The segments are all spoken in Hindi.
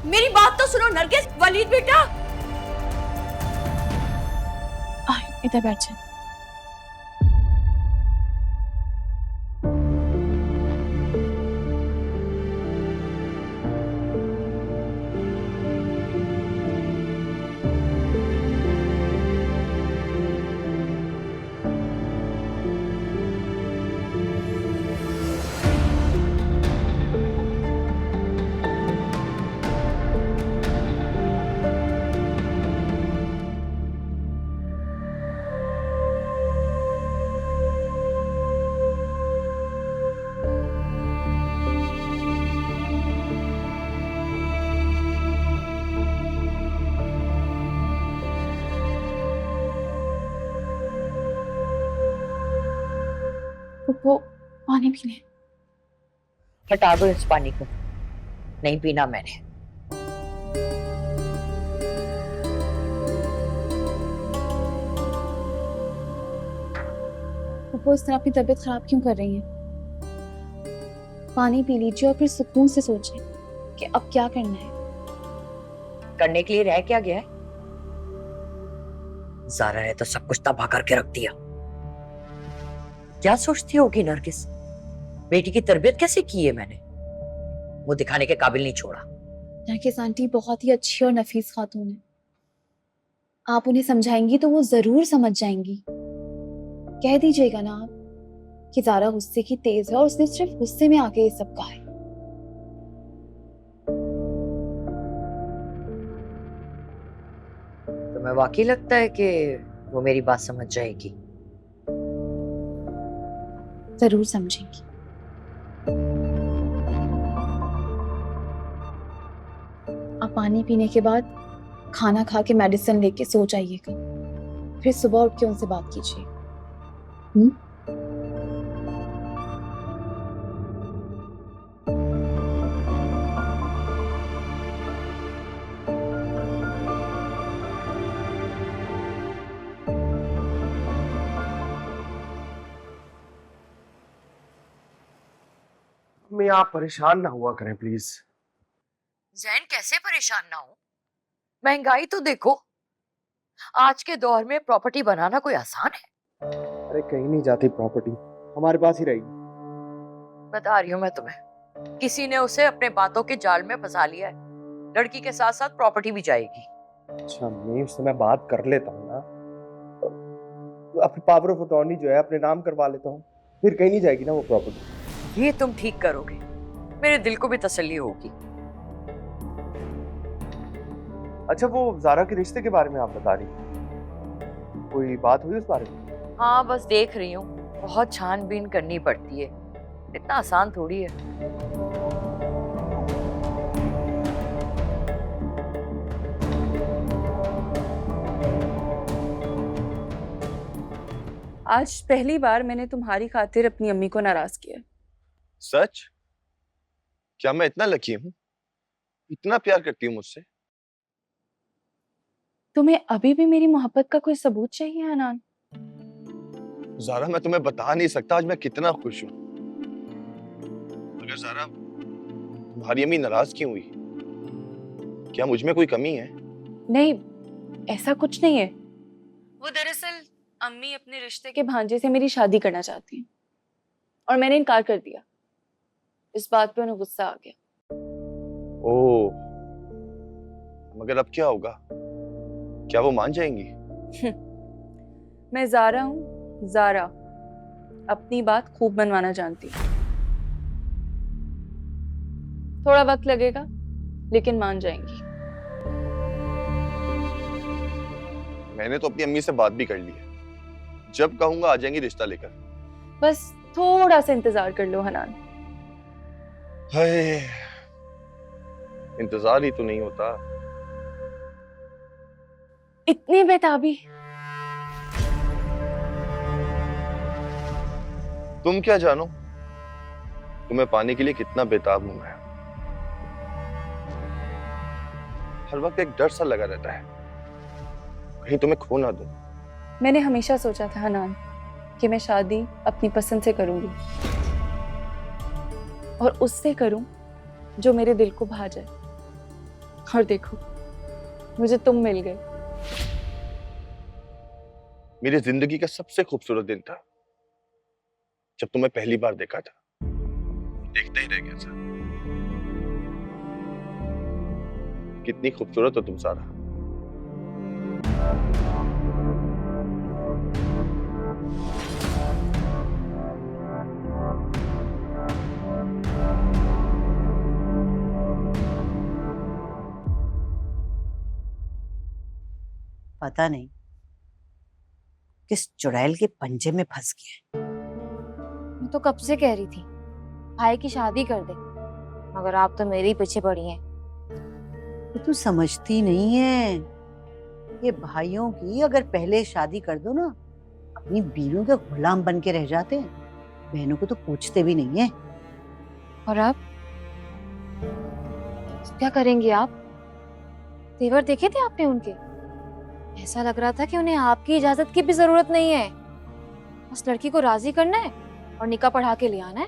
मेरी बात तो सुनो नरगिस। वलीद बेटा, इधर बैठ जा। वो पानी पीने। हटा दो इस पानी को, नहीं पीना मैंने। वो इस तरह अपनी तबीयत खराब क्यों कर रही हैं? पानी पी लीजिए और फिर सुकून से सोचें कि अब क्या करना है। करने के लिए रह क्या गया है? ज़ारा ने तो सब कुछ तबाह करके रख दिया। क्या सोचती होगी नरगिस? बेटी की तरबियत कैसे की है मैंने? वो दिखाने के काबिल नहीं छोड़ा। नरगिस आंटी बहुत ही अच्छी और नफीस खातून है। आप उन्हें समझाएंगी तो वो जरूर समझ जाएंगी। कह दीजिएगा ना आप कि ज़ारा गुस्से की तेज है और उसने सिर्फ गुस्से में आके ये सब कहा है। तुम्हें वाकई लगता है कि वो मेरी बात समझ जाएगी? जरूर समझेंगी। आप पानी पीने के बाद खाना खा के मेडिसिन लेके सो जाइएगा, फिर सुबह उठ के उनसे बात कीजिए। मैं आप परेशान ना हुआ करें प्लीज। जैन कैसे परेशान ना हो? महंगाई तो देखो। आज के दौर में प्रॉपर्टी बनाना कोई आसान है? अरे कहीं नहीं जाती प्रॉपर्टी, हमारे पास ही रहेगी। बता रही हूँ मैं तुम्हें, किसी ने उसे अपने बातों के जाल में फंसा लिया है। लड़की के साथ साथ प्रॉपर्टी भी जाएगी। अच्छा मैं उससे मैं बात कर लेता हूँ ना, तो अपनी पावर ऑफ अटॉर्नी जो है अपने नाम करवा लेता हूँ, फिर कहीं नहीं जाएगी ना वो प्रॉपर्टी। ये तुम ठीक करोगे, मेरे दिल को भी तसल्ली होगी। अच्छा वो ज़ारा के रिश्ते के बारे में आप बता रही थी, कोई बात हुई उस बारे में? हाँ बस देख रही हूँ, बहुत छानबीन करनी पड़ती है, इतना आसान थोड़ी है। आज पहली बार मैंने तुम्हारी खातिर अपनी अम्मी को नाराज किया। सच? क्या मैं इतना लकी हूँ? इतना प्यार करती हूँ मुझसे? तुम्हें अभी भी मेरी मोहब्बत का कोई सबूत चाहिए हनान? ज़ारा मैं तुम्हें बता नहीं सकता आज मैं कितना खुश हूँ। मगर ज़ारा तुम्हारी अम्मी नाराज क्यों हुई? क्या मुझ में कोई कमी है? नहीं, ऐसा कुछ नहीं है। वो दरअसल अम्मी अपने रिश्ते के भांजे से मेरी शादी करना चाहती हैं और मैंने इनकार कर दिया। इस बात पे उन्हें गुस्सा आ गया। ओह, मगर अब क्या होगा? क्या वो मान जाएंगी? मैं ज़ारा हूँ, ज़ारा अपनी बात खूब मनवाना जानती हूँ। थोड़ा वक्त लगेगा लेकिन मान जाएंगी। मैंने तो अपनी अम्मी से बात भी कर ली है, जब कहूंगा आ जाएंगी रिश्ता लेकर। बस थोड़ा सा इंतजार कर लो हनान। हाय, इंतजार ही तो नहीं होता। इतनी बेताबी। तुम क्या जानो तुम्हें पाने के लिए कितना बेताब हूं मैं। हर वक्त एक डर सा लगा रहता है, कहीं तुम्हें खो ना दूं। मैंने हमेशा सोचा था हनान कि मैं शादी अपनी पसंद से करूंगी और उससे करूं जो मेरे दिल को भा जाए। और देखो, मुझे तुम मिल गए। मेरी जिंदगी का सबसे खूबसूरत दिन था जब तुम्हें पहली बार देखा था। देखते ही रह गया था। कितनी खूबसूरत हो तुम सारा। पता नहीं किस चुड़ैल के पंजे में फंस गया। मैं तो कब से कह रही थी भाई की शादी कर दे, मगर आप तो मेरे ही पीछे पड़ी हैं। तो तू समझती नहीं है, ये भाइयों की अगर पहले शादी कर दो ना, अपनी बीवियों के गुलाम बन के रह जाते हैं। बहनों को तो पूछते भी नहीं है। और आप क्या करेंगी? आप तेवर देखे थे आपने उनके? ऐसा लग रहा था कि उन्हें आपकी इजाजत की भी जरूरत नहीं है, बस लड़की को राजी करना है और निकाह पढ़ा के ले आना है।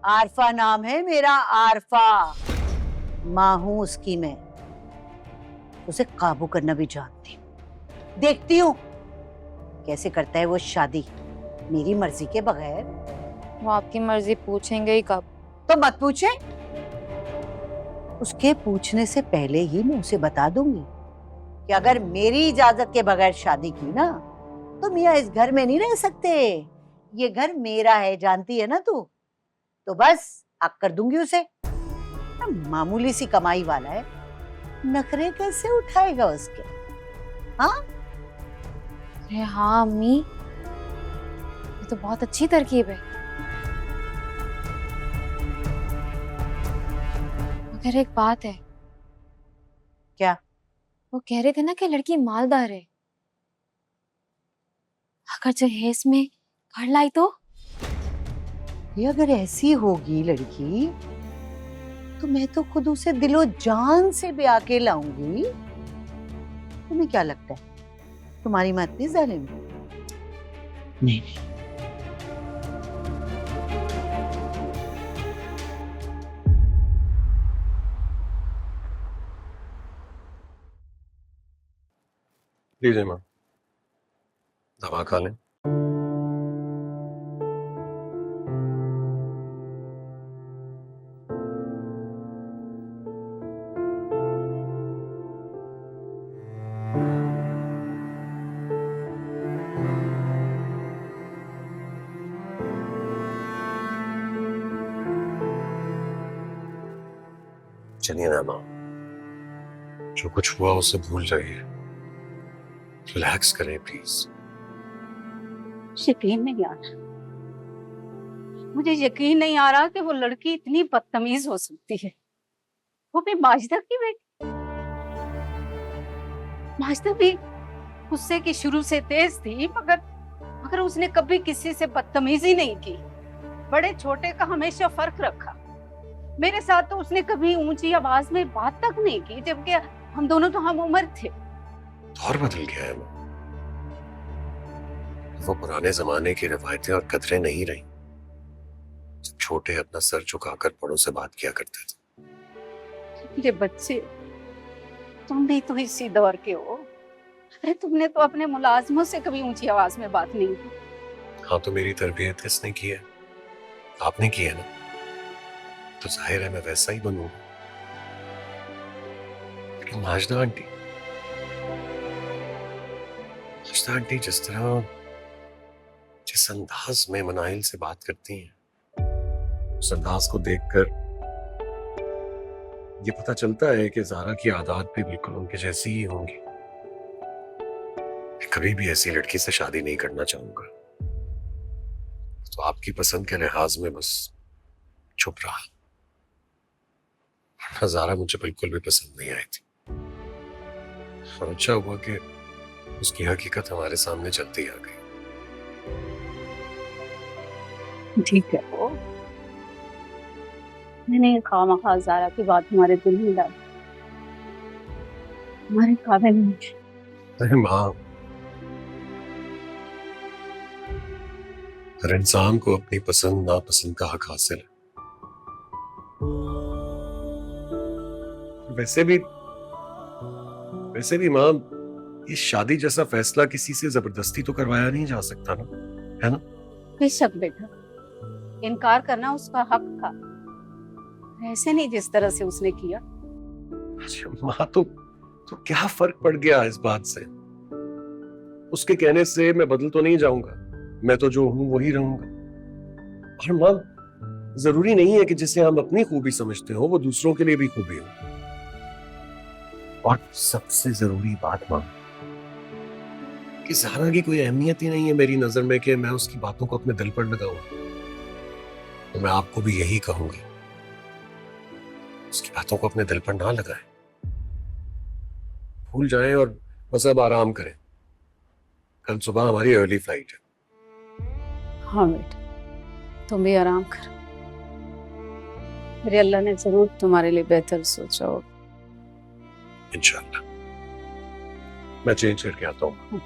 आरफा नाम है मेरा, आरफा। माँ हूं उसकी मैं, उसे काबू करना भी जानती हूँ। देखती हूँ कैसे करता है वो शादी मेरी मर्जी के बगैर। वो आपकी मर्जी पूछेंगे ही कब? तो मत पूछे, उसके पूछने से पहले ही मैं उसे बता दूंगी कि अगर मेरी इजाजत के बगैर शादी की ना, तो मियाँ इस घर में नहीं रह सकते। ये घर मेरा है, जानती है ना तू। तो बस आग कर दूंगी उसे। मामूली सी कमाई वाला है, नखरे कैसे उठाएगा उसके? हाँ अरे हाँ अम्मी, ये तो बहुत अच्छी तरकीब है। मगर एक बात है। क्या? वो कह रहे थे ना कि लड़की मालदार है। अगर जहेज में घर लाई तो? ये अगर ऐसी होगी लड़की, तो मैं तो खुद उसे दिलो जान से ब्याह के लाऊंगी। तुम्हें क्या लगता है तुम्हारी माँ इतनी जालिम है? नहीं। लीजिए माँ, दवा खा लें। चलिए ना माँ, जो कुछ हुआ उसे भूल जाइए। रिलैक्स करें प्लीज। यकीन नहीं आ रहा, मुझे यकीन नहीं आ रहा कि वो लड़की इतनी बदतमीज हो सकती है। वो भी माजिदा की बेटी। माजिदा भी गुस्से की शुरू से तेज थी, मगर उसने कभी किसी से बदतमीजी नहीं की। बड़े छोटे का हमेशा फर्क रखा। मेरे साथ तो उसने कभी ऊंची आवाज में बात तक नहीं की, जबकि हम दोनों तो हम उम्र थे। दौर बदल गया है माँ, वो पुराने जमाने की रिवायतें और कदरें नहीं रही। जब छोटे अपना सर झुकाकर बड़ों से बात किया करते थे। ये बच्चे, तुम भी तो इसी दौर के हो। अरे तुमने तो अपने मुलाजमों से कभी ऊंची आवाज में बात नहीं की। हाँ, तो मेरी तरबियत किसने की है? आपने की है ना, तो जाहिर है मैं वैसा ही बनूंगा। लेकिन माजिदा आंटी जिस तरह, जिस अंदाज में मनाइल से बात करती हैं, उस अंदाज को देखकर ये पता चलता है कि ज़ारा की आदत भी बिल्कुल उनके जैसी ही होंगी। मैं कभी भी ऐसी लड़की से शादी नहीं करना चाहूंगा। तो आपकी पसंद के लिहाज में बस चुप रहा। ज़ारा मुझे बिल्कुल भी पसंद नहीं आई थी, और अच्छा हुआ कि उसकी हकीकत हमारे सामने चलती आ गई। ठीक है, वो मैंने खामखा ज़ारा की बात हमारे दिल में डाली। हमारे काबिल नहीं। अरे माँ, हर इंसान को अपनी पसंद नापसंद का हक हासिल है। वैसे भी वैसे भी माँ, ये शादी जैसा फैसला किसी से जबरदस्ती तो करवाया नहीं जा सकता ना, है ना? बेशक बेटा, इनकार करना उसका हक था, ऐसे नहीं जिस तरह से उसने किया। अच्छा माँ, तो क्या फर्क पड़ गया इस बात से? उसके कहने से मैं बदल तो नहीं जाऊंगा, मैं तो जो हूं वही रहूंगा। और माँ, जरूरी नहीं है कि जिसे हम अपनी खूबी समझते हो वो दूसरों के लिए भी खूबी हो। और सबसे जरूरी बात माँ, कि ज़हरा की कोई अहमियत ही नहीं है मेरी नजर में कि मैं उसकी बातों को अपने दिल पर लगाऊं। तो मैं आपको भी यही कहूंगा, उसकी बातों को अपने दिल पर ना लगाएं, भूल जाएं और बस अब आराम करें। कल सुबह हमारी अर्ली फ्लाइट है। हाँ बेटा, तुम भी आराम करो, मेरे अल्लाह ने जरूर तुम्हारे लिए बेहतर सोचा होगा। इंशाल्लाह। मैं चेंज करके आता हूँ।